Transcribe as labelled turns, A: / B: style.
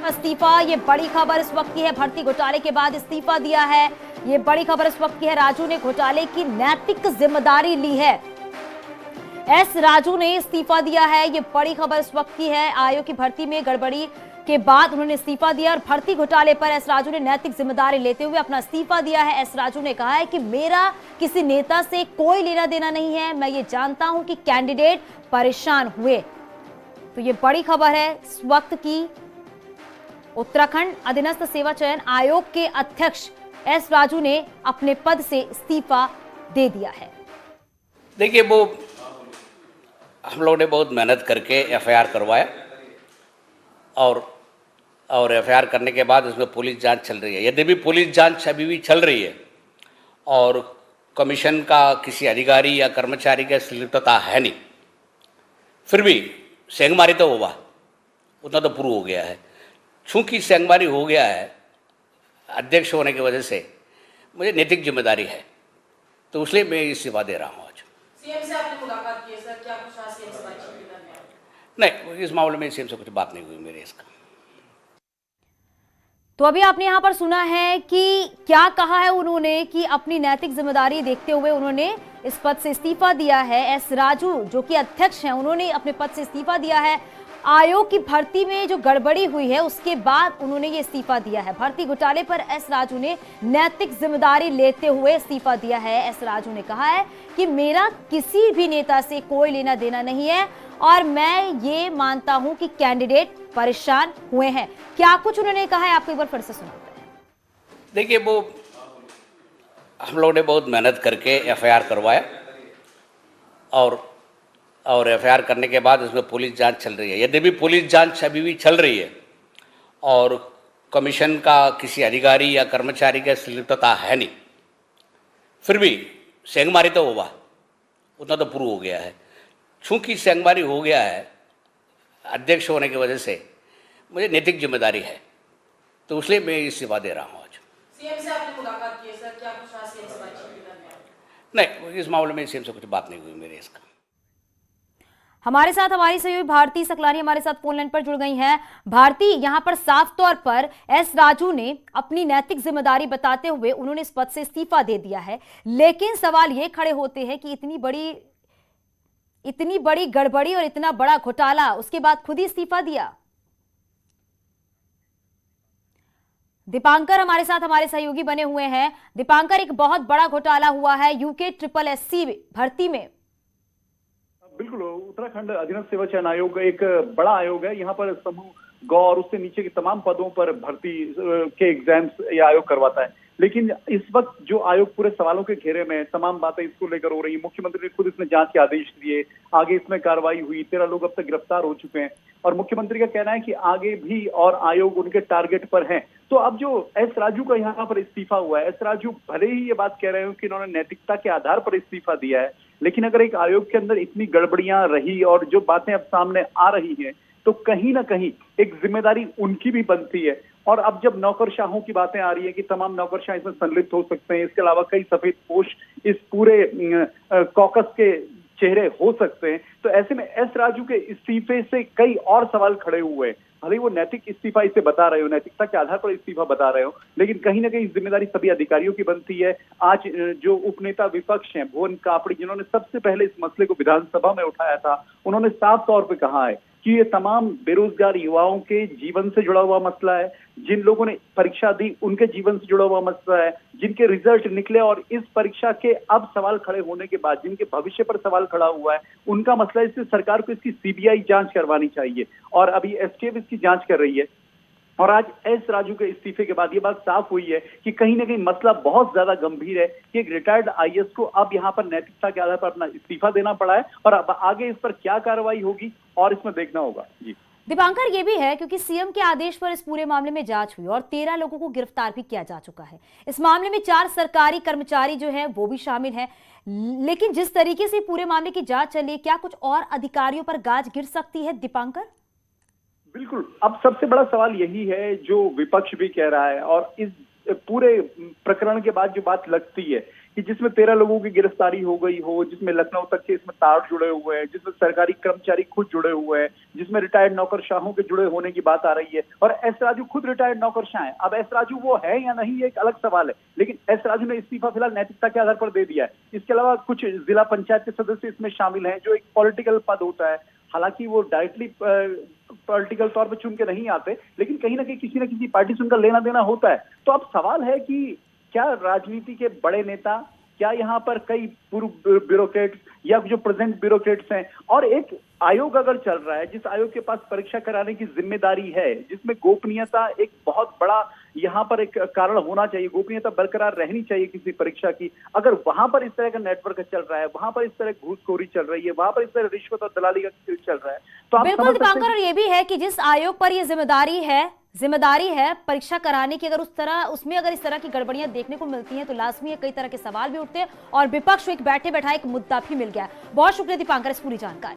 A: इस्तीफा, ये बड़ी खबर इस वक्त की है। भर्ती घोटाले के बाद इस्तीफा दिया है, ये बड़ी खबर इस वक्त की है। राजू ने घोटाले की नैतिक जिम्मेदारी ली है। एस राजू ने इस्तीफा दिया है, ये बड़ी खबर इस वक्त की है। आयोग की भर्ती में गड़बड़ी के बाद उन्होंने इस्तीफा दिया और भर्ती घोटाले पर एस राजू ने नैतिक जिम्मेदारी लेते हुए अपना इस्तीफा दिया है। एस राजू ने कहा है कि मेरा किसी नेता से कोई लेना देना नहीं है, मैं ये जानता हूं कि कैंडिडेट परेशान हुए। तो ये बड़ी खबर है इस वक्त की। उत्तराखंड अधीनस्थ सेवा चयन आयोग के अध्यक्ष एस राजू ने अपने पद से इस्तीफा दे दिया है।
B: देखिए, वो हम लोगों ने बहुत मेहनत करके एफआईआर करवाया और एफआईआर करने के बाद उसमें पुलिस जांच चल रही है। यदि भी पुलिस जांच अभी भी चल रही है और कमीशन का किसी अधिकारी या कर्मचारी की संलिप्तता है नहीं, फिर भी सेंगमारी तो हुआ, उतना तो प्रूव हो गया है। चूंकि सेंगमारी हो गया है अध्यक्ष होने की वजह से, मुझे नैतिक जिम्मेदारी है, तो इसलिए मैं इस्तीफा दे रहा हूँ आज।
C: सीएम से आपने मुलाकात की है सर, क्या कुछ आज सीएम से बातचीत हुई?
B: नहीं, इस मामले में सीएम से कुछ बात नहीं हुई मेरे इसका।
A: तो अभी आपने यहां पर सुना है कि क्या कहा है उन्होंने कि अपनी नैतिक जिम्मेदारी देखते हुए उन्होंने इस पद से इस्तीफा दिया है। एस राजू जो कि अध्यक्ष हैं, उन्होंने अपने पद से इस्तीफा दिया है। आयोग की भर्ती में जो गड़बड़ी हुई है उसके बाद उन्होंने ये इस्तीफा दिया है। भर्ती घोटाले पर एस राजू ने नैतिक जिम्मेदारी लेते हुए इस्तीफा दिया है। एस राजू ने कहा है कि मेरा किसी भी नेता से कोई लेना देना नहीं है और मैं ये मानता हूं कि कैंडिडेट परेशान हुए हैं। क्या कुछ उन्होंने कहा है, आपको एक बार फिर से सुनाते हैं।
B: देखिए, वो हम लोगों ने बहुत मेहनत करके एफआईआर करवाया और एफआईआर करने के बाद उसमें पुलिस जांच चल रही है। यदि भी पुलिस जांच अभी भी चल रही है और कमीशन का किसी अधिकारी या कर्मचारी की संलिप्तता है नहीं, फिर भी सेंगमारी तो हुआ, उतना तो प्रूव हो गया है। चूंकि सेंगमारी हो गया है अध्यक्ष होने की वजह से, मुझे नैतिक जिम्मेदारी है, तो इसलिए मैं इस्तीफा दे रहा हूँ आज।
C: सीएम से आपने मुलाकात की है सर, क्या कुछ आज सीएम से बातचीत हुई?
B: नहीं, इस मामले में सीएम से कुछ बात नहीं हुई मेरे इसका।
A: हमारे साथ हमारी सहयोगी भारती सकलानी हमारे साथ फोन लाइन पर जुड़ गई हैं। भारती, यहां पर साफ तौर पर एस राजू ने अपनी नैतिक जिम्मेदारी बताते हुए उन्होंने इस पद से इस्तीफा दे दिया है, लेकिन सवाल ये खड़े होते हैं कि इतनी बड़ी गड़बड़ी और इतना बड़ा घोटाला, उसके बाद खुद ही इस्तीफा दिया। दीपांकर हमारे साथ हमारे सहयोगी बने हुए हैं। दीपांकर, एक बहुत बड़ा घोटाला हुआ है यूके SSSC भर्ती में।
D: बिल्कुल, उत्तराखंड अधीनस्थ सेवा चयन आयोग एक बड़ा आयोग है। यहाँ पर समूह गौ और उससे नीचे के तमाम पदों पर भर्ती के एग्जाम्स ये आयोग करवाता है। लेकिन इस वक्त जो आयोग पूरे सवालों के घेरे में, तमाम बातें इसको लेकर हो रही है। मुख्यमंत्री ने खुद इसमें जांच के आदेश दिए, आगे इसमें कार्रवाई हुई, 13 लोग अब तक गिरफ्तार हो चुके हैं और मुख्यमंत्री का कहना है कि आगे भी और आयोग उनके टारगेट पर हैं। तो अब जो एस राजू का यहाँ पर इस्तीफा हुआ है, एस राजू भले ही ये बात कह रहे हो कि इन्होंने नैतिकता के आधार पर इस्तीफा दिया है, लेकिन अगर एक आयोग के अंदर इतनी गड़बड़ियां रही और जो बातें अब सामने आ रही हैं, तो कहीं ना कहीं एक जिम्मेदारी उनकी भी बनती है। और अब जब नौकरशाहों की बातें आ रही है कि तमाम नौकरशाह इसमें संलिप्त हो सकते हैं, इसके अलावा कई सफेदपोश इस पूरे कॉकस के चेहरे हो सकते हैं, तो ऐसे में एस राजू के इस्तीफे से कई और सवाल खड़े हुए हैं। भले वो नैतिक इस्तीफा इसे बता रहे हो, नैतिकता के आधार पर इस्तीफा बता रहे हो, लेकिन कहीं ना कहीं जिम्मेदारी सभी अधिकारियों की बनती है। आज जो उपनेता विपक्ष हैं भुवन कापड़ी, जिन्होंने सबसे पहले इस मसले को विधानसभा में उठाया था, उन्होंने साफ तौर पे कहा है कि ये तमाम बेरोजगार युवाओं के जीवन से जुड़ा हुआ मसला है। जिन लोगों ने परीक्षा दी उनके जीवन से जुड़ा हुआ मसला है, जिनके रिजल्ट निकले और इस परीक्षा के अब सवाल खड़े होने के बाद जिनके भविष्य पर सवाल खड़ा हुआ है, उनका मसला है। इससे सरकार को इसकी सीबीआई जांच करवानी चाहिए और अभी एसटीएफ इसकी जांच कर रही है। और आज एस राजू के इस्तीफे के बाद ये बात साफ हुई है कि कहीं ना कहीं मसला बहुत ज्यादा गंभीर है कि एक रिटायर्ड आईएएस को अब यहाँ पर नैतिकता के आधार पर अपना इस्तीफा देना पड़ा है और अब आगे इस पर क्या कार्रवाई होगी और इसमें देखना होगा। जी
A: दीपांकर, ये भी है क्योंकि सीएम के आदेश पर इस पूरे मामले में जांच हुई और 13 लोगों को गिरफ्तार भी किया जा चुका है। इस मामले में 4 सरकारी कर्मचारी जो हैं वो भी शामिल हैं, लेकिन जिस तरीके से पूरे मामले की जांच चली, क्या कुछ और अधिकारियों पर गाज गिर सकती है? दीपांकर,
D: बिल्कुल, अब सबसे बड़ा सवाल यही है जो विपक्ष भी कह रहा है और इस पूरे प्रकरण के बाद जो बात लगती है कि जिसमें 13 लोगों की गिरफ्तारी हो गई हो, जिसमें लखनऊ तक के इसमें तार जुड़े हुए हैं, जिसमें सरकारी कर्मचारी खुद जुड़े हुए हैं, जिसमें रिटायर्ड नौकरशाहों के जुड़े होने की बात आ रही है, और एस राजू खुद रिटायर्ड नौकरशाह है। अब एस राजू वो है या नहीं, ये एक अलग सवाल है, लेकिन एस राजू ने इस्तीफा फिलहाल नैतिकता के आधार पर दे दिया है। इसके अलावा कुछ जिला पंचायत के सदस्य इसमें शामिल हैं, जो एक पॉलिटिकल पद होता है, हालांकि वो डायरेक्टली पॉलिटिकल तौर पर चुन के नहीं आते, लेकिन कहीं ना कहीं किसी न किसी पार्टी से उनका लेना देना होता है। तो अब सवाल है कि क्या राजनीति के बड़े नेता, क्या यहाँ पर कई पूर्व ब्यूरोक्रेट्स या जो प्रेजेंट ब्यूरोक्रेट्स हैं, और एक आयोग अगर चल रहा है जिस आयोग के पास परीक्षा कराने की जिम्मेदारी है, जिसमें गोपनीयता एक बहुत बड़ा यहाँ पर एक कारण होना चाहिए, गोपनीयता बरकरार रहनी चाहिए किसी परीक्षा की, अगर वहां पर इस तरह का नेटवर्क चल रहा है, वहां पर इस तरह घूसखोरी चल रही है, वहां पर इस तरह रिश्वत और दलाली का खेल चल रहा है, तो आप
A: बिल्कुल दीपांकर, और ये भी है कि जिस आयोग पर ये जिम्मेदारी है परीक्षा कराने की, अगर उसमें अगर इस तरह की गड़बड़ियां देखने को मिलती हैं तो लाजमी है कई तरह के सवाल भी उठते हैं, और विपक्ष एक बैठे बैठा एक मुद्दा भी मिल गया है। बहुत शुक्रिया दीपांकर इस पूरी जानकारी।